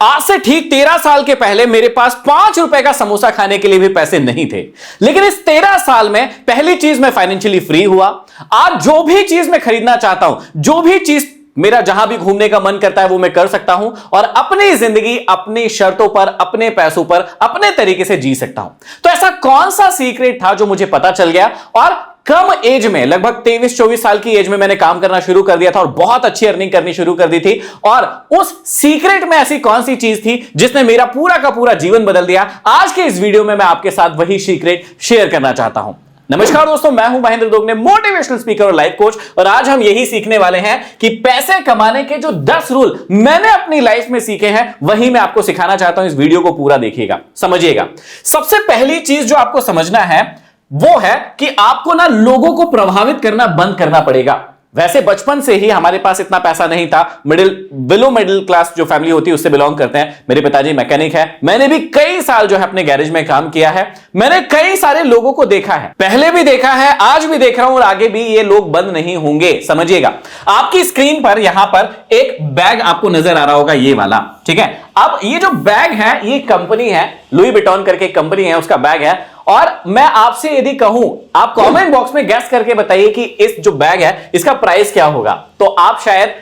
आज से ठीक 13 साल के पहले मेरे पास 5 रुपए का समोसा खाने के लिए भी पैसे नहीं थे, लेकिन इस 13 साल में पहली चीज मैं फाइनेंशियली फ्री हुआ। आज जो भी चीज मैं खरीदना चाहता हूं, जो भी चीज मेरा जहां भी घूमने का मन करता है वो मैं कर सकता हूं और अपनी जिंदगी अपनी शर्तों पर, अपने पैसों पर, अपने तरीके से जी सकता हूं। तो ऐसा कौन सा सीक्रेट था जो मुझे पता चल गया और कम एज में, लगभग 23-24 साल की एज में मैंने काम करना शुरू कर दिया था और बहुत अच्छी अर्निंग करनी शुरू कर दी थी। और उस सीक्रेट में ऐसी कौन सी चीज थी जिसने मेरा पूरा का पूरा जीवन बदल दिया? आज के इस वीडियो में मैं आपके साथ वही सीक्रेट शेयर करना चाहता हूं। नमस्कार दोस्तों, मैं हूं महेंद्र दोगने, मोटिवेशनल स्पीकर और लाइफ कोच, और आज हम यही सीखने वाले हैं कि पैसे कमाने के जो 10 रूल मैंने अपनी लाइफ में सीखे हैं वही मैं आपको सिखाना चाहता हूं। इस वीडियो को पूरा देखिएगा, समझिएगा। सबसे पहली चीज जो आपको समझना है वो है कि आपको ना लोगों को प्रभावित करना बंद करना पड़ेगा। वैसे बचपन से ही हमारे पास इतना पैसा नहीं था, बिलो मिडिल क्लास जो फैमिली होती है उससे बिलोंग करते हैं। मेरे पिताजी मैकेनिक है, मैंने भी कई साल जो है अपने गैरेज में काम किया है। मैंने कई सारे लोगों को देखा है, पहले भी देखा है, आज भी देख रहा हूं और आगे भी ये लोग बंद नहीं होंगे। समझिएगा, आपकी स्क्रीन पर यहां पर एक बैग आपको नजर आ रहा होगा, ये वाला, ठीक है। अब ये जो बैग है ये कंपनी है, लुई विटॉन करके कंपनी है, उसका बैग है। और मैं आपसे यदि कहूं, आप कमेंट बॉक्स में गैस करके बताइए कि इस जो बैग है इसका प्राइस क्या होगा, तो आप शायद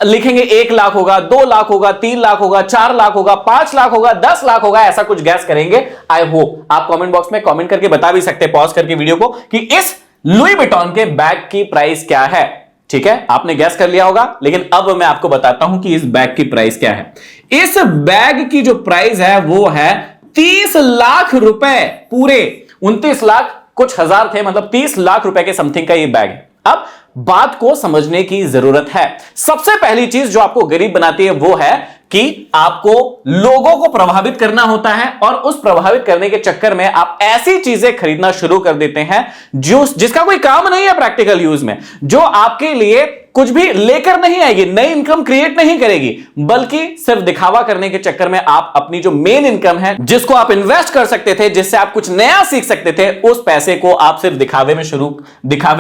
लिखेंगे 1 लाख होगा, 2 लाख होगा, 3 लाख होगा, 4 लाख होगा, 5 लाख होगा, 10 लाख होगा, ऐसा कुछ गैस करेंगे। आई होप आप कमेंट बॉक्स में कमेंट करके बता भी सकते हैं, पॉज करके वीडियो को, कि इस लुई विटॉन के बैग की प्राइस क्या है। ठीक है, आपने गैस कर लिया होगा, लेकिन अब मैं आपको बताता हूं कि इस बैग की प्राइस क्या है। इस बैग की जो प्राइस है वो है 30 लाख रुपए, पूरे 29 लाख कुछ हजार थे, मतलब 30 लाख रुपए के समथिंग का ये बैग है। अब बात को समझने की जरूरत है। सबसे पहली चीज जो आपको गरीब बनाती है वो है कि आपको लोगों को प्रभावित करना होता है, और उस प्रभावित करने के चक्कर में आप ऐसी चीजें खरीदना शुरू कर देते हैं जिसका कोई काम नहीं है प्रैक्टिकल यूज में, जो आपके लिए कुछ भी लेकर नहीं आएगी, नई इनकम क्रिएट नहीं करेगी, बल्कि सिर्फ दिखावा करने के चक्कर में आप अपनी जो मेन इनकम है, जिसको आप इन्वेस्ट कर सकते थे, जिससे आप कुछ नया सीख सकते थे, उस पैसे को आप सिर्फ दिखावे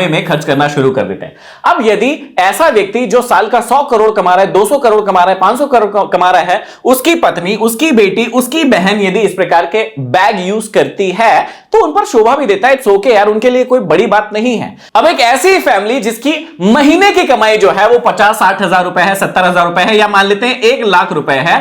में खर्च करना शुरू कर देते हैं। अब यदि ऐसा व्यक्ति जो साल का 100 करोड़ कमा रहा है, 200 करोड़ कमा रहा है, 500 करोड़ कमा रहा है, उसकी पत्नी, उसकी बेटी, उसकी बहन यदि इस प्रकार के बैग यूज करती है तो उन पर शोभा भी देता है, इट्स ओके यार, उनके लिए कोई बड़ी बात नहीं है। अब एक ऐसी फैमिली जिसकी महीने की कमाई जो है वो 50-60 हजार रुपए है, 70 हजार रुपए है, या मान लेते हैं 1 लाख रुपए है,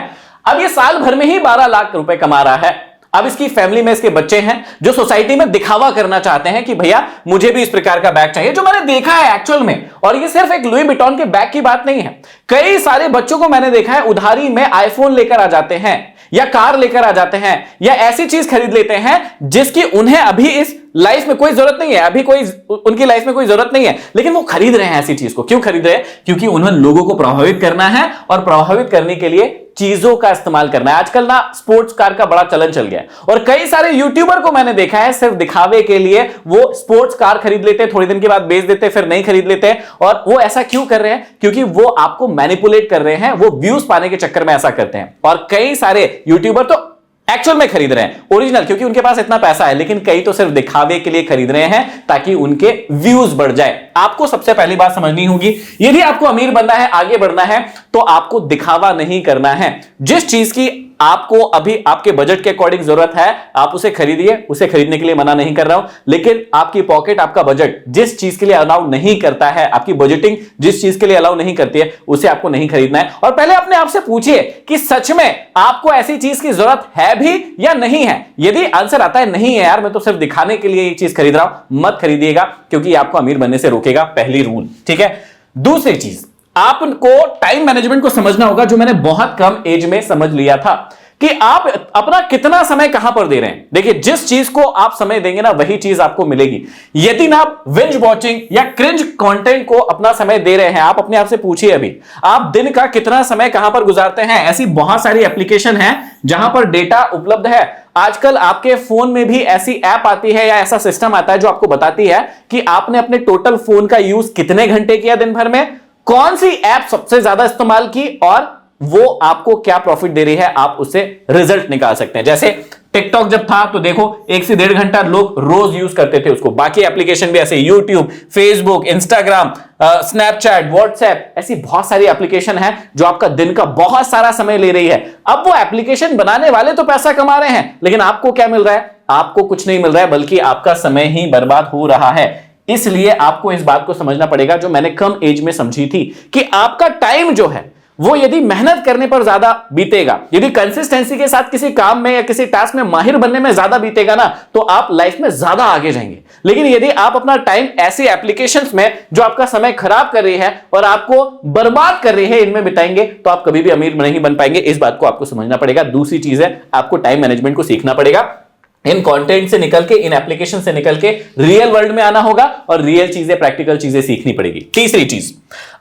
अब ये साल भर में ही 12 लाख रुपए कमा रहा है। अब इसकी फैमिली में इसके बच्चे हैं जो सोसाइटी में दिखावा करना चाहते हैं कि भैया मुझे भी इस प्रकार का बैग चाहिए, जो मैंने देखा है एक्चुअल में। और ये सिर्फ एक लुई विटॉन के बैग की बात नहीं है, कई सारे बच्चों को मैंने देखा है उधारी में आईफोन लेकर आ जाते हैं, या कार लेकर आ जाते हैं, या ऐसी चीज खरीद लेते हैं जिसकी उन्हें अभी इस लाइफ में कोई जरूरत नहीं है, अभी कोई उनकी लाइफ में कोई जरूरत नहीं है, लेकिन वो खरीद रहे हैं ऐसी चीज को। क्यों खरीद रहे हैं? क्योंकि उन्हें लोगों को प्रभावित करना है, और प्रभावित करने के लिए चीजों का इस्तेमाल करना है। आजकल ना स्पोर्ट्स कार का बड़ा चलन चल गया है, और कई सारे यूट्यूबर को मैंने देखा है सिर्फ दिखावे के लिए वो स्पोर्ट्स कार खरीद लेते हैं, थोड़ी दिन के बाद बेच देते हैं, फिर नहीं खरीद लेते हैं। और वो ऐसा क्यों कर रहे हैं? क्योंकि वो आपको मैनिपुलेट कर रहे हैं, वो व्यूज पाने के चक्कर में ऐसा करते हैं। और कई सारे यूट्यूबर तो एक्चुअल में खरीद रहे हैं ओरिजिनल, क्योंकि उनके पास इतना पैसा है, लेकिन कई तो सिर्फ दिखावे के लिए खरीद रहे हैं ताकि उनके व्यूज बढ़ जाए। आपको सबसे पहली बात समझनी होगी, यदि आपको अमीर बनना है, आगे बढ़ना है, तो आपको दिखावा नहीं करना है। जिस चीज की आपको अभी आपके बजट के अकॉर्डिंग जरूरत है, आप उसे खरीदिए, उसे खरीदने के लिए मना नहीं कर रहा हूं, लेकिन आपकी पॉकेट, आपका बजट जिस चीज के लिए अलाउ नहीं करता है, आपकी बजटिंग जिस चीज के लिए अलाउ नहीं करती है, उसे आपको नहीं खरीदना है। और पहले अपने आप से पूछिए कि सच में आपको ऐसी चीज की जरूरत है भी या नहीं है। यदि आंसर आता है नहीं है यार, मैं तो सिर्फ दिखाने के लिए ये चीज खरीद रहा हूं, मत खरीदिएगा, क्योंकि आपको अमीर बनने से रोकेगा, पहली रूल। ठीक है। दूसरी चीज, आपको टाइम मैनेजमेंट को समझना होगा, जो मैंने बहुत कम एज में समझ लिया था, कि आप अपना कितना समय कहां पर दे रहे हैं। देखिए, जिस चीज को आप समय देंगे ना वही चीज आपको मिलेगी। यदि ना आप विंज वॉचिंग या क्रिंज कंटेंट को अपना समय दे रहे हैं, आप अपने आप से पूछिए अभी आप दिन का कितना समय कहां पर गुजारते हैं। ऐसी बहुत सारी एप्लीकेशन है जहां पर डेटा उपलब्ध है। आजकल आपके फोन में भी ऐसी ऐप आती है या ऐसा सिस्टम आता है जो आपको बताती है कि आपने अपने टोटल फोन का यूज कितने घंटे किया दिन भर में, कौन सी ऐप सबसे ज्यादा इस्तेमाल की, और वो आपको क्या प्रॉफिट दे रही है, आप उससे रिजल्ट निकाल सकते हैं। जैसे टिकटॉक जब था तो देखो 1 से 1.5 घंटा लोग रोज यूज करते थे उसको। बाकी एप्लीकेशन भी ऐसे YouTube, Facebook, Instagram, Snapchat, WhatsApp, ऐसी बहुत सारी एप्लीकेशन है जो आपका दिन का बहुत सारा समय ले रही है। अब वो एप्लीकेशन बनाने वाले तो पैसा कमा रहे हैं, लेकिन आपको क्या मिल रहा है? आपको कुछ नहीं मिल रहा है, बल्कि आपका समय ही बर्बाद हो रहा है। इसलिए आपको इस बात को समझना पड़ेगा, जो मैंने कम एज में समझी थी, कि आपका टाइम जो है वो यदि मेहनत करने पर ज्यादा बीतेगा, यदि कंसिस्टेंसी के साथ किसी काम में या किसी टास्क में माहिर बनने में ज्यादा बीतेगा ना, तो आप लाइफ में ज्यादा आगे जाएंगे। लेकिन यदि आप अपना टाइम ऐसी एप्लीकेशंस में जो आपका समय खराब कर रही है और आपको बर्बाद कर रही है, इनमें बिताएंगे, तो आप कभी भी अमीर नहीं बन पाएंगे। इस बात को आपको समझना पड़ेगा। दूसरी चीज है, आपको टाइम मैनेजमेंट को सीखना पड़ेगा। इन कंटेंट से निकल के, इन एप्लीकेशन से निकल के रियल वर्ल्ड में आना होगा और रियल चीजें, प्रैक्टिकल चीजें सीखनी पड़ेगी। तीसरी चीज,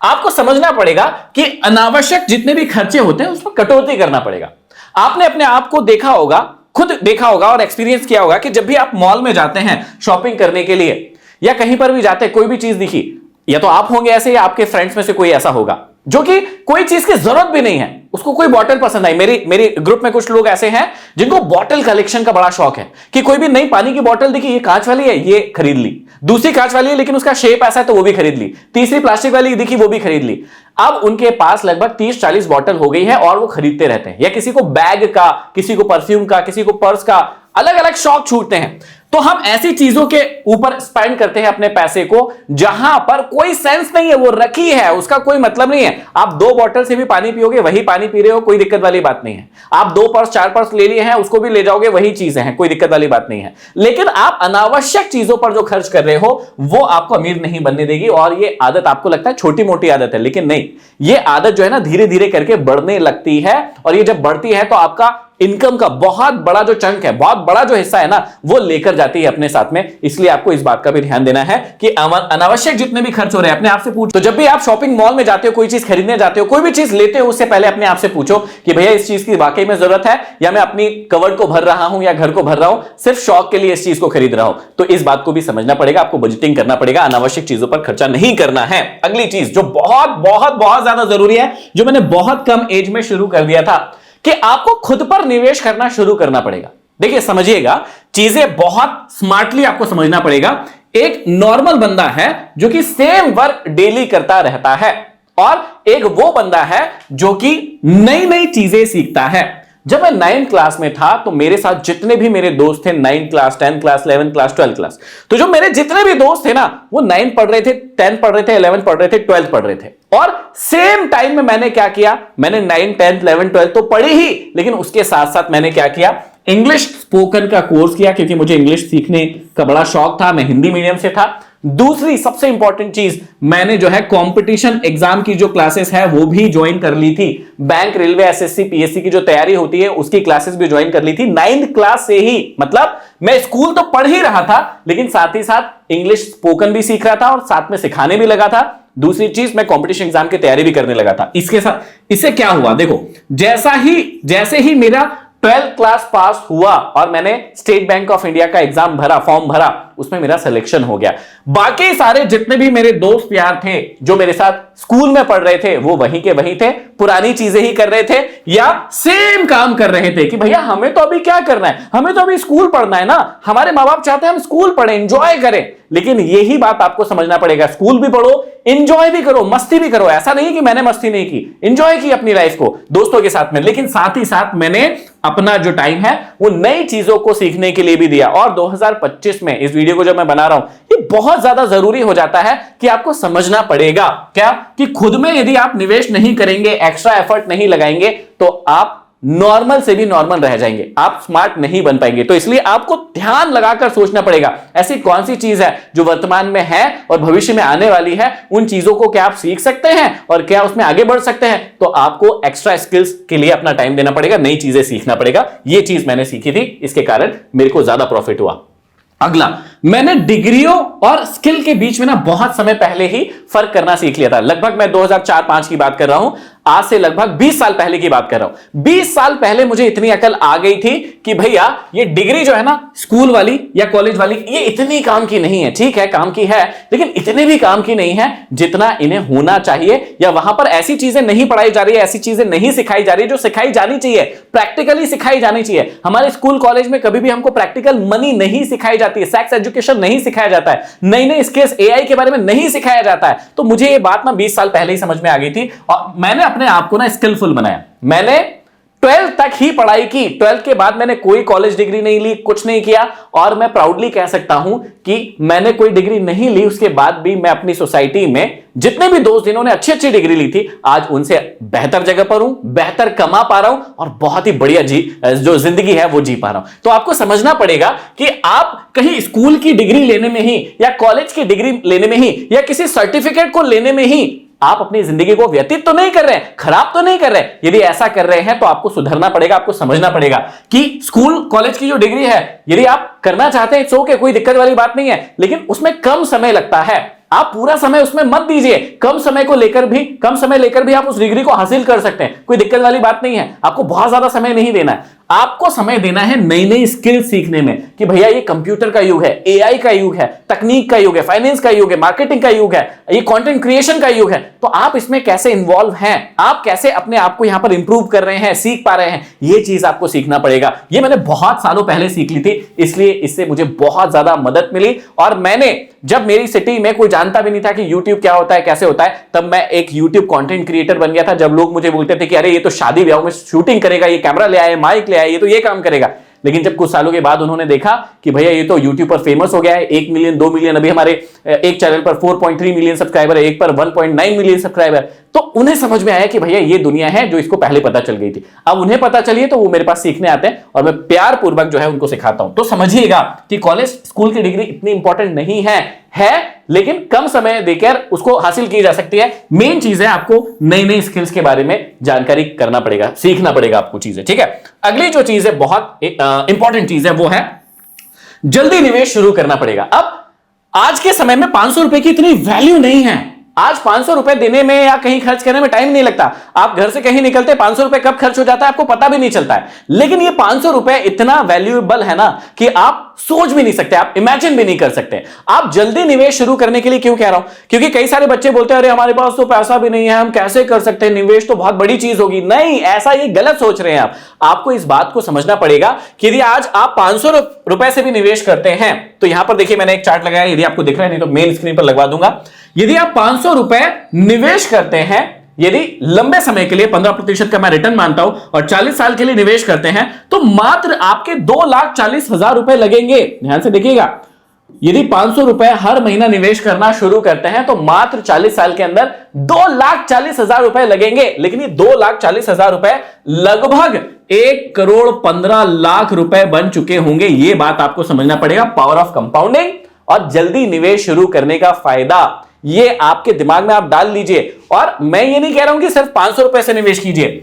आपको समझना पड़ेगा कि अनावश्यक जितने भी खर्चे होते हैं उसमें कटौती करना पड़ेगा। आपने अपने आप को देखा होगा, खुद देखा होगा और एक्सपीरियंस किया होगा कि जब भी आप मॉल में जाते हैं शॉपिंग करने के लिए या कहीं पर भी जाते हैं, कोई भी चीज दिखी, या तो आप होंगे ऐसे या आपके फ्रेंड्स में से कोई ऐसा होगा जो कि कोई चीज की जरूरत भी नहीं है, उसको कोई बॉटल पसंद आई। मेरी ग्रुप में कुछ लोग ऐसे हैं जिनको बॉटल कलेक्शन का बड़ा शौक है, कि कोई भी नई पानी की बॉटल दिखी, ये कांच वाली है, ये खरीद ली। दूसरी कांच वाली है लेकिन उसका शेप ऐसा है तो वो भी खरीद ली। तीसरी प्लास्टिक वाली दिखी, वो भी खरीद ली। अब उनके पास लगभग 30-40 बॉटल हो गई है और वो खरीदते रहते हैं। या किसी को बैग का, किसी को परफ्यूम का, किसी को पर्स का, अलग अलग शौक छूटते हैं। तो हम ऐसी चीजों के ऊपर स्पेंड करते हैं अपने पैसे को जहां पर कोई सेंस नहीं है, वो रखी है, उसका कोई मतलब नहीं है। आप 2 बॉटल से भी पानी पियोगे, वही पानी पी रहे हो, कोई दिक्कत वाली बात नहीं है। आप 2 पर्स 4 पर्स ले लिए हैं, उसको भी ले जाओगे, वही चीजें हैं, कोई दिक्कत वाली बात नहीं है। लेकिन आप अनावश्यक चीजों पर जो खर्च कर रहे हो वो आपको अमीर नहीं बनने देगी। और ये आदत आपको लगता है छोटी मोटी आदत है, लेकिन नहीं, ये आदत जो है ना धीरे धीरे करके बढ़ने लगती है। और ये जब बढ़ती है तो आपका इनकम का बहुत बड़ा जो चंक है, बहुत बड़ा जो हिस्सा है ना, वो लेकर जाती है अपने साथ में। इसलिए आपको इस बात का भी ध्यान देना है कि अनावश्यक जितने भी खर्च हो रहे हैं अपने आप से पूछो। तो जब भी आप शॉपिंग मॉल में जाते हो, कोई चीज खरीदने जाते हो, कोई भी चीज लेते हो, उससे पहले अपने आप से पूछो कि भैया इस चीज की वाकई में जरूरत है, या मैं अपनी कवर्ड को भर रहा हूं या घर को भर रहा हूं, सिर्फ शौक के लिए इस चीज को खरीद रहा हूं। तो इस बात को भी समझना पड़ेगा, आपको बजटिंग करना पड़ेगा, अनावश्यक चीजों पर खर्चा नहीं करना है। अगली चीज जो बहुत बहुत बहुत ज्यादा जरूरी है, जो मैंने बहुत कम एज में शुरू कर दिया था, कि आपको खुद पर निवेश करना शुरू करना पड़ेगा। देखिए समझिएगा, चीजें बहुत स्मार्टली आपको समझना पड़ेगा। एक नॉर्मल बंदा है जो कि सेम वर्क डेली करता रहता है, और एक वो बंदा है जो कि नई नई चीजें सीखता है। जब मैं 9th क्लास में था तो मेरे साथ जितने भी मेरे दोस्त थे, 9th class, 10th class, 11th class, 12th class, तो जो मेरे जितने भी दोस्त थे ना, वो 9th पढ़ रहे थे, 10th पढ़ रहे थे, 11th पढ़ रहे थे, 12th पढ़ रहे थे। और सेम टाइम में मैंने क्या किया, मैंने 9th, 10th, 11th, 12th तो पढ़ी ही, लेकिन उसके साथ साथ मैंने क्या किया, इंग्लिश स्पोकन का कोर्स किया, क्योंकि मुझे इंग्लिश सीखने का बड़ा शौक था। मैं हिंदी मीडियम से था। दूसरी सबसे इंपॉर्टेंट चीज, मैंने जो है कंपटीशन एग्जाम की जो क्लासेस है वो भी ज्वाइन कर ली थी। बैंक, रेलवे, एसएससी, पीएससी की जो तैयारी होती है उसकी क्लासेस भी ज्वाइन कर ली थी 9th क्लास से ही। मतलब मैं स्कूल तो पढ़ ही रहा था, लेकिन साथ ही साथ इंग्लिश स्पोकन भी सीख रहा था और साथ में सिखाने भी लगा था। दूसरी चीज, मैं कंपटीशन एग्जाम की तैयारी भी करने लगा था। इसके साथ इससे क्या हुआ, देखो, जैसे ही मेरा 12th क्लास पास हुआ और मैंने स्टेट बैंक ऑफ इंडिया का एग्जाम भरा, फॉर्म भरा, उसमें मेरा सिलेक्शन हो गया। बाकी सारे जितने भी मेरे दोस्त यार थे जो मेरे साथ स्कूल में पढ़ रहे थे, वो वहीं के वहीं थे, पुरानी चीजें ही कर रहे थे या सेम काम कर रहे थे कि भैया हमें तो अभी क्या करना है, हमें तो अभी स्कूल पढ़ना है ना, हमारे माँ बाप चाहते हैं हम स्कूल पढ़ें, एंजॉय करें। लेकिन यही बात आपको समझना पड़ेगा, स्कूल भी पढ़ो, एंजॉय भी करो, मस्ती भी करो। ऐसा नहीं कि मैंने मस्ती नहीं की, एंजॉय की अपनी लाइफ को दोस्तों के साथ में, लेकिन साथ ही साथ मैंने अपना जो टाइम है वो नई चीजों को सीखने के लिए भी दिया। और 2025 में इस वीडियो को जब मैं बना रहा हूं, ये बहुत ज्यादा जरूरी हो जाता है कि आपको समझना पड़ेगा क्या, कि खुद में यदि आप निवेश नहीं करेंगे, एक्स्ट्रा एफर्ट नहीं लगाएंगे, तो आप नॉर्मल से भी नॉर्मल रह जाएंगे, आप स्मार्ट नहीं बन पाएंगे। तो इसलिए आपको ध्यान लगाकर सोचना पड़ेगा, ऐसी कौन सी चीज है जो वर्तमान में है और भविष्य में आने वाली है, उन चीजों को क्या आप सीख सकते हैं और क्या उसमें आगे बढ़ सकते हैं। तो आपको एक्स्ट्रा स्किल्स के लिए अपना टाइम देना पड़ेगा, नई चीजें सीखना पड़ेगा। ये चीज मैंने सीखी थी, इसके कारण मेरे को ज्यादा प्रॉफिट हुआ। अगला, मैंने डिग्रियों और स्किल के बीच में ना बहुत समय पहले ही फर्क करना सीख लिया था। लगभग मैं 2004-5 की बात कर रहा हूं। आज से लगभग 20 साल पहले की बात कर रहा हूं। 20 साल पहले मुझे इतनी अकल आ गई थी कि भैया ये डिग्री जो है ना स्कूल वाली या कॉलेज वाली, ये इतनी काम की नहीं है। ठीक है काम की है, लेकिन इतने भी काम की नहीं है जितना इन्हें होना चाहिए, या वहां पर ऐसी चीजें नहीं पढ़ाई जा रही है, ऐसी चीजें नहीं सिखाई जा रही जो सिखाई जानी चाहिए, प्रैक्टिकली सिखाई जानी चाहिए। हमारे स्कूल कॉलेज में कभी भी हमको प्रैक्टिकल मनी नहीं सिखाई जाती है, सेक्स एजुकेशन नहीं सिखाया जाता है, नई नई स्किल्स एआई के बारे में नहीं सिखाया जाता है। तो मुझे ये बात ना 20 साल पहले ही समझ में आ गई थी और मैंने अपने आप को ना स्किलफुल बनाया। मैंने 12th तक ही पढ़ाई की, 12th के बाद मैंने कोई कॉलेज डिग्री नहीं ली, कुछ नहीं किया। और मैं प्राउडली कह सकता हूं कि मैंने कोई डिग्री नहीं ली, उसके बाद भी मैं अपनी सोसाइटी में जितने भी दोस्त जिन्होंने अच्छी अच्छी डिग्री ली थी, आज उनसे बेहतर जगह पर हूं, बेहतर कमा पा रहा हूं और बहुत ही बढ़िया जो जिंदगी है वो जी पा रहा हूं। तो आपको समझना पड़ेगा कि आप कहीं स्कूल की डिग्री लेने में ही या कॉलेज की डिग्री लेने में ही या किसी सर्टिफिकेट को लेने में ही आप अपनी जिंदगी को व्यतीत तो नहीं कर रहे हैं, खराब तो नहीं कर रहे हैं। यदि ऐसा कर रहे हैं तो आपको सुधरना पड़ेगा, आपको समझना पड़ेगा कि स्कूल कॉलेज की जो डिग्री है यदि आप करना चाहते हैं तो कोई दिक्कत वाली बात नहीं है, लेकिन उसमें कम समय लगता है। आप पूरा समय उसमें मत दीजिए, कम समय लेकर भी आप उस डिग्री को हासिल कर सकते हैं, कोई दिक्कत वाली बात नहीं है। आपको बहुत ज्यादा समय नहीं देना है, आपको समय देना है नई नई स्किल सीखने में कि भैया ये कंप्यूटर का युग है, एआई का युग है, तकनीक का युग है, फाइनेंस का युग है, मार्केटिंग का युग है, ये कंटेंट क्रिएशन का युग है। तो आप इसमें कैसे इन्वॉल्व हैं, आप कैसे अपने आप को यहां पर इंप्रूव कर रहे हैं, सीख पा रहे हैं, ये चीज आपको सीखना पड़ेगा। ये मैंने बहुत सालों पहले सीख ली थी, इसलिए इससे मुझे बहुत ज्यादा मदद मिली। और मैंने जब मेरी सिटी में कोई जानता भी नहीं था कि YouTube क्या होता है, कैसे होता है, तब मैं एक YouTube कंटेंट क्रिएटर बन गया था। जब लोग मुझे बोलते थे कि अरे ये तो शादी ब्याह में शूटिंग करेगा, ये कैमरा ले आए, माइक ले आए, ये तो ये काम करेगा। लेकिन जब कुछ सालों के बाद उन्होंने देखा कि भैया ये तो YouTube पर फेमस हो गया है, 1 मिलियन 2 मिलियन, अभी हमारे एक चैनल पर 4.3 मिलियन सब्सक्राइबर है, एक पर 1.9 मिलियन सब्सक्राइबर, तो उन्हें समझ में आया कि भैया ये दुनिया है जो इसको पहले पता चल गई थी। अब उन्हें पता चलिए तो वो मेरे पास सीखने आते हैं और मैं प्यार पूर्वक जो है उनको सिखाता हूं। तो समझिएगा कि कॉलेज स्कूल की डिग्री इतनी इंपॉर्टेंट नहीं है, लेकिन कम समय देकर उसको हासिल की जा सकती है। मेन चीज है आपको नई नई स्किल्स के बारे में जानकारी करना पड़ेगा, सीखना पड़ेगा आपको चीजें। ठीक है, अगली जो चीज है बहुत इंपॉर्टेंट चीज है वो है जल्दी निवेश शुरू करना पड़ेगा। अब आज के समय में 500 रुपए की इतनी वैल्यू नहीं है। आज 500 रुपए देने में या कहीं खर्च करने में टाइम नहीं लगता। आप घर से कहीं निकलते 500 रुपए कब खर्च हो जाता है आपको पता भी नहीं चलता है। लेकिन ये 500 रुपए इतना वैल्यूएबल है ना कि आप सोच भी नहीं सकते, आप इमेजिन भी नहीं कर सकते। आप जल्दी निवेश शुरू करने के लिए क्यों कह रहा हूं, क्योंकि कई सारे बच्चे बोलते हैं अरे हमारे पास तो पैसा भी नहीं है, हम कैसे कर सकते हैं, निवेश तो बहुत बड़ी चीज होगी। नहीं, ऐसा ये गलत सोच रहे हैं आप। आपको इस बात को समझना पड़ेगा कि यदि आज आप 500 रुपए से भी निवेश करते हैं, तो यहां पर देखिए मैंने एक चार्ट लगाया, यदि आपको दिख रहा है नहीं तो मेन स्क्रीन पर लगवा दूंगा। यदि आप 500 रुपए निवेश करते हैं, यदि लंबे समय के लिए 15% का मैं रिटर्न मानता हूं और 40 साल के लिए निवेश करते हैं, तो मात्र आपके 2,40,000 रुपए लगेंगे। ध्यान से देखिएगा, यदि 500 रुपए हर महीना निवेश करना शुरू करते हैं तो मात्र 40 साल के अंदर 2,40,000 रुपए लगेंगे। लेकिन ये 2,40,000 रुपए लगभग 1,15,00,000 रुपए बन चुके होंगे। ये बात आपको समझना पड़ेगा, पावर ऑफ कंपाउंडिंग और जल्दी निवेश शुरू करने का फायदा, ये आपके दिमाग में आप डाल लीजिए। और मैं ये नहीं कह रहा हूं कि सिर्फ 500 रुपए से निवेश कीजिए,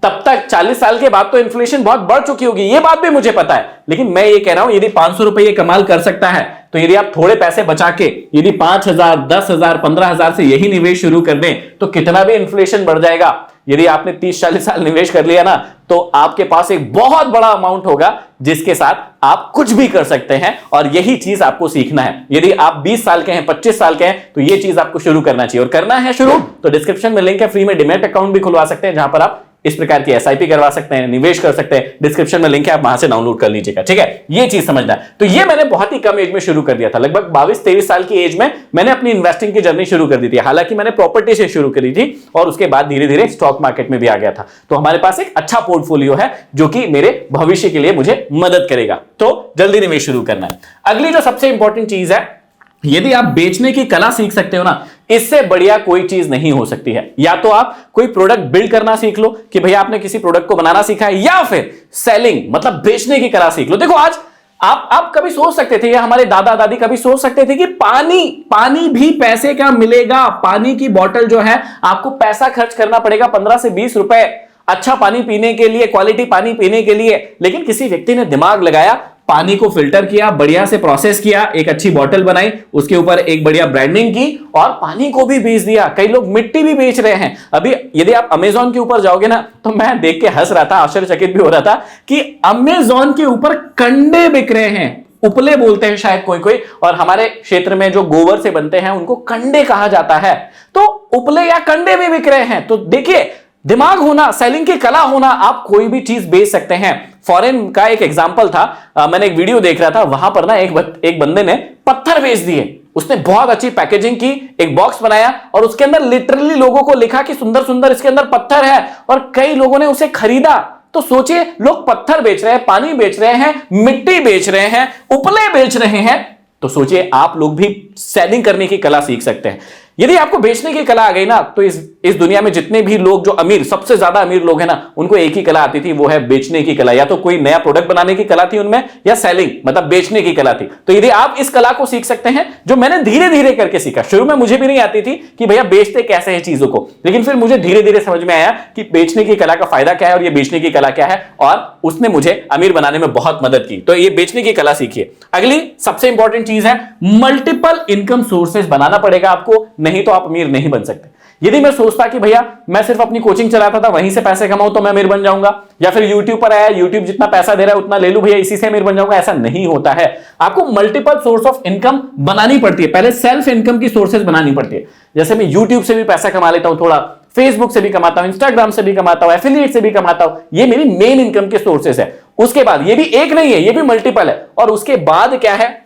तब तक 40 साल के बाद तो इन्फ्लेशन बहुत बढ़ चुकी होगी, ये बात भी मुझे पता है। लेकिन मैं ये कह रहा हूं यदि 500 रुपए ये कमाल कर सकता है, तो यदि आप थोड़े पैसे बचा के यदि 5,000, 10,000, 15,000 से यही निवेश शुरू कर दें तो कितना भी इन्फ्लेशन बढ़ जाएगा। यदि आपने 30-40 साल निवेश कर लिया ना, तो आपके पास एक बहुत बड़ा अमाउंट होगा जिसके साथ आप कुछ भी कर सकते हैं। और यही चीज आपको सीखना है। यदि आप 20 साल के हैं, 25 साल के हैं, तो ये चीज आपको शुरू करना चाहिए। और करना है शुरू तो डिस्क्रिप्शन में लिंक है, फ्री में डीमैट अकाउंट भी खुलवा सकते हैं, जहां पर आप इस प्रकार की एसआईपी करवा सकते हैं, निवेश कर सकते हैं। डिस्क्रिप्शन में लिंक है, आप वहां से डाउनलोड कर लीजिएगा। ठीक है, ये चीज समझना है। तो ये मैंने बहुत ही कम एज में शुरू कर दिया था, लगभग 22-23 साल की एज में मैंने अपनी इन्वेस्टिंग की जर्नी शुरू कर दी थी। हालांकि मैंने प्रॉपर्टी से शुरू करी थी और उसके बाद धीरे धीरे स्टॉक मार्केट में भी आ गया था। तो हमारे पास एक अच्छा पोर्टफोलियो है जो कि मेरे भविष्य के लिए मुझे मदद करेगा। तो जल्दी निवेश शुरू करना है। अगली जो सबसे इंपॉर्टेंट चीज है, यदि आप बेचने की कला सीख सकते हो ना, इससे बढ़िया कोई चीज नहीं हो सकती है। या तो आप कोई प्रोडक्ट बिल्ड करना सीख लो कि भैया आपने किसी प्रोडक्ट को बनाना सीखा है, या फिर सेलिंग मतलब बेचने की कला सीख लो। देखो आज आप कभी सोच सकते थे, या हमारे दादा दादी कभी सोच सकते थे कि पानी भी पैसे का मिलेगा। पानी की बोतल जो है आपको पैसा खर्च करना पड़ेगा 15 से 20 रुपए अच्छा पानी पीने के लिए, क्वालिटी पानी पीने के लिए। लेकिन किसी व्यक्ति ने दिमाग लगाया, पानी को फिल्टर किया, बढ़िया से प्रोसेस किया, एक अच्छी बॉटल बनाई, उसके ऊपर एक बढ़िया ब्रांडिंग की और पानी को भी बेच दिया। कई लोग मिट्टी भी बेच रहे हैं। अभी यदि आप अमेजॉन के ऊपर जाओगे ना, तो मैं देख के हंस रहा था, आश्चर्यचकित भी हो रहा था कि अमेजॉन के ऊपर कंडे बिक रहे हैं। उपले बोलते हैं शायद कोई कोई, और हमारे क्षेत्र में जो गोबर से बनते हैं उनको कंडे कहा जाता है। तो उपले या कंडे भी बिक रहे हैं। तो देखिए, दिमाग होना, सेलिंग की कला होना, आप कोई भी चीज बेच सकते हैं। फॉरेन का एक एग्जांपल था, मैंने एक वीडियो देख रहा था, वहां पर ना एक बंदे ने पत्थर बेच दिए। उसने बहुत अच्छी पैकेजिंग की, एक बॉक्स बनाया और उसके अंदर लिटरली लोगों को लिखा कि सुंदर सुंदर इसके अंदर पत्थर है, और कई लोगों ने उसे खरीदा। तो सोचिए, लोग पत्थर बेच रहे हैं, पानी बेच रहे हैं, मिट्टी बेच रहे हैं, उपले बेच रहे हैं। तो सोचिए, आप लोग भी सेलिंग करने की कला सीख सकते हैं। यदि आपको बेचने की कला आ गई ना, तो इस दुनिया में जितने भी लोग जो अमीर, सबसे ज्यादा अमीर लोग हैं ना, उनको एक ही कला आती थी, वो है बेचने की कला। या तो कोई नया प्रोडक्ट बनाने की कला थी उनमें, या सेलिंग मतलब बेचने की कला थी। तो यदि आप इस कला को सीख सकते हैं, जो मैंने धीरे धीरे करके सीखा। शुरू में मुझे भी नहीं आती थी कि भैया बेचते कैसे हैं चीजों को, लेकिन फिर मुझे धीरे धीरे समझ में आया कि बेचने की कला का फायदा क्या है और ये बेचने की कला क्या है, और उसने मुझे अमीर बनाने में बहुत मदद की। तो ये बेचने की कला सीखिए। अगली सबसे इंपॉर्टेंट चीज है, मल्टीपल इनकम सोर्सेज बनाना पड़ेगा आपको, नहीं तो आप अमीर नहीं बन सकते। यदि मैं सोचता कि भैया मैं सिर्फ अपनी कोचिंग चलाता था, वहीं से पैसे कमाऊं तो मैं अमीर बन जाऊंगा, या फिर यूट्यूब पर आया, यूट्यूब जितना पैसा दे रहा है उतना ले लूं भैया, इसी से अमीर बन जाऊंगा, ऐसा नहीं होता है। आपको मल्टीपल सोर्स ऑफ इनकम बनानी पड़ती है। पहले सेल्फ इनकम की सोर्सेज बनानी पड़ती है। जैसे मैं यूट्यूब से भी पैसा कमा लेता हूं, थोड़ा फेसबुक से भी कमाता हूं, इंस्टाग्राम से भी कमाता हूं, एफिलिएट से भी कमाता हूं, ये मेरी मेन इनकम के सोर्सेज है। उसके बाद ये भी एक नहीं है, ये भी मल्टीपल है। और उसके बाद क्या है,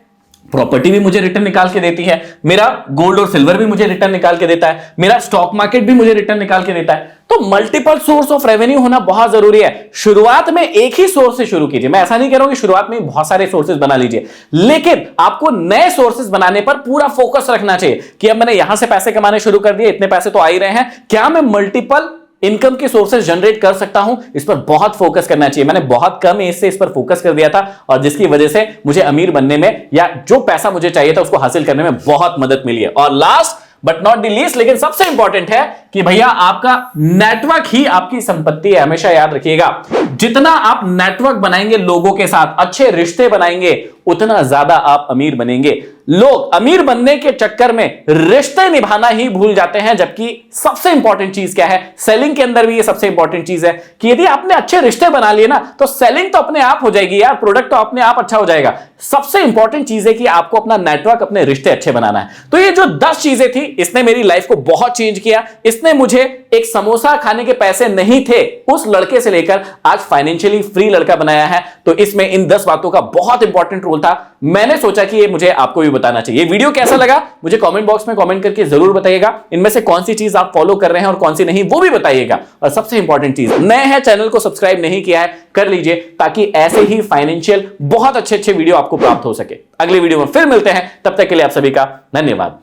प्रॉपर्टी भी मुझे रिटर्न निकाल के देती है, मेरा गोल्ड और सिल्वर भी मुझे रिटर्न निकाल के देता है, मेरा स्टॉक मार्केट भी मुझे रिटर्न निकाल के देता है। तो मल्टीपल सोर्स ऑफ रेवेन्यू होना बहुत जरूरी है। शुरुआत में एक ही सोर्स से शुरू कीजिए। मैं ऐसा नहीं कह रहा हूं कि शुरुआत में बहुत सारे सोर्सेज बना लीजिए, लेकिन आपको नए सोर्सेज बनाने पर पूरा फोकस रखना चाहिए कि अब मैंने यहां से पैसे कमाने शुरू कर दिए, इतने पैसे तो आ ही रहे हैं, क्या मैं मल्टीपल इनकम के सोर्सेज जनरेट कर सकता हूं? इस पर बहुत फोकस करना चाहिए। मैंने बहुत कम एज से इस पर फोकस कर दिया था, और जिसकी वजह से मुझे अमीर बनने में, या जो पैसा मुझे चाहिए था उसको हासिल करने में बहुत मदद मिली है। और last but not the least, लेकिन सबसे इंपॉर्टेंट है कि भैया आपका नेटवर्क ही आपकी संपत्ति है। हमेशा याद रखिएगा, जितना आप नेटवर्क बनाएंगे लोगों के साथ, अच्छे रिश्ते बनाएंगे, उतना ज्यादा आप अमीर बनेंगे। लोग अमीर बनने के चक्कर में रिश्ते निभाना ही भूल जाते हैं, जबकि सबसे इंपॉर्टेंट चीज क्या है, सेलिंग के अंदर भी ये सबसे इंपॉर्टेंट चीज है कि यदि आपने अच्छे रिश्ते बना लिए ना, तो सेलिंग तो अपने आप हो जाएगी यार, प्रोडक्ट तो अपने आप अच्छा हो जाएगा। सबसे इंपॉर्टेंट चीज है कि आपको अपना नेटवर्क, अपने रिश्ते अच्छे बनाना है। तो ये जो 10 चीजें थी, इसने मेरी लाइफ को बहुत चेंज किया। इसने मुझे एक समोसा खाने के पैसे नहीं थे, उस लड़के से लेकर आज फाइनेंशियली फ्री लड़का बनाया है। तो इसमें इन 10 बातों का बहुत इंपॉर्टेंट रोल था। मैंने सोचा कि ये मुझे आपको भी बताना चाहिए। वीडियो कैसा लगा मुझे कमेंट बॉक्स में कमेंट करके जरूर बताइएगा। इनमें से कौन सी चीज आप फॉलो कर रहे हैं और कौन सी नहीं, वो भी बताइएगा। और सबसे इंपॉर्टेंट चीज, नए हैं, चैनल को सब्सक्राइब नहीं किया है, कर लीजिए, ताकि ऐसे ही फाइनेंशियल बहुत अच्छे वीडियो आपको प्राप्त हो सके। अगले वीडियो में फिर मिलते हैं, तब तक के लिए आप सभी का धन्यवाद।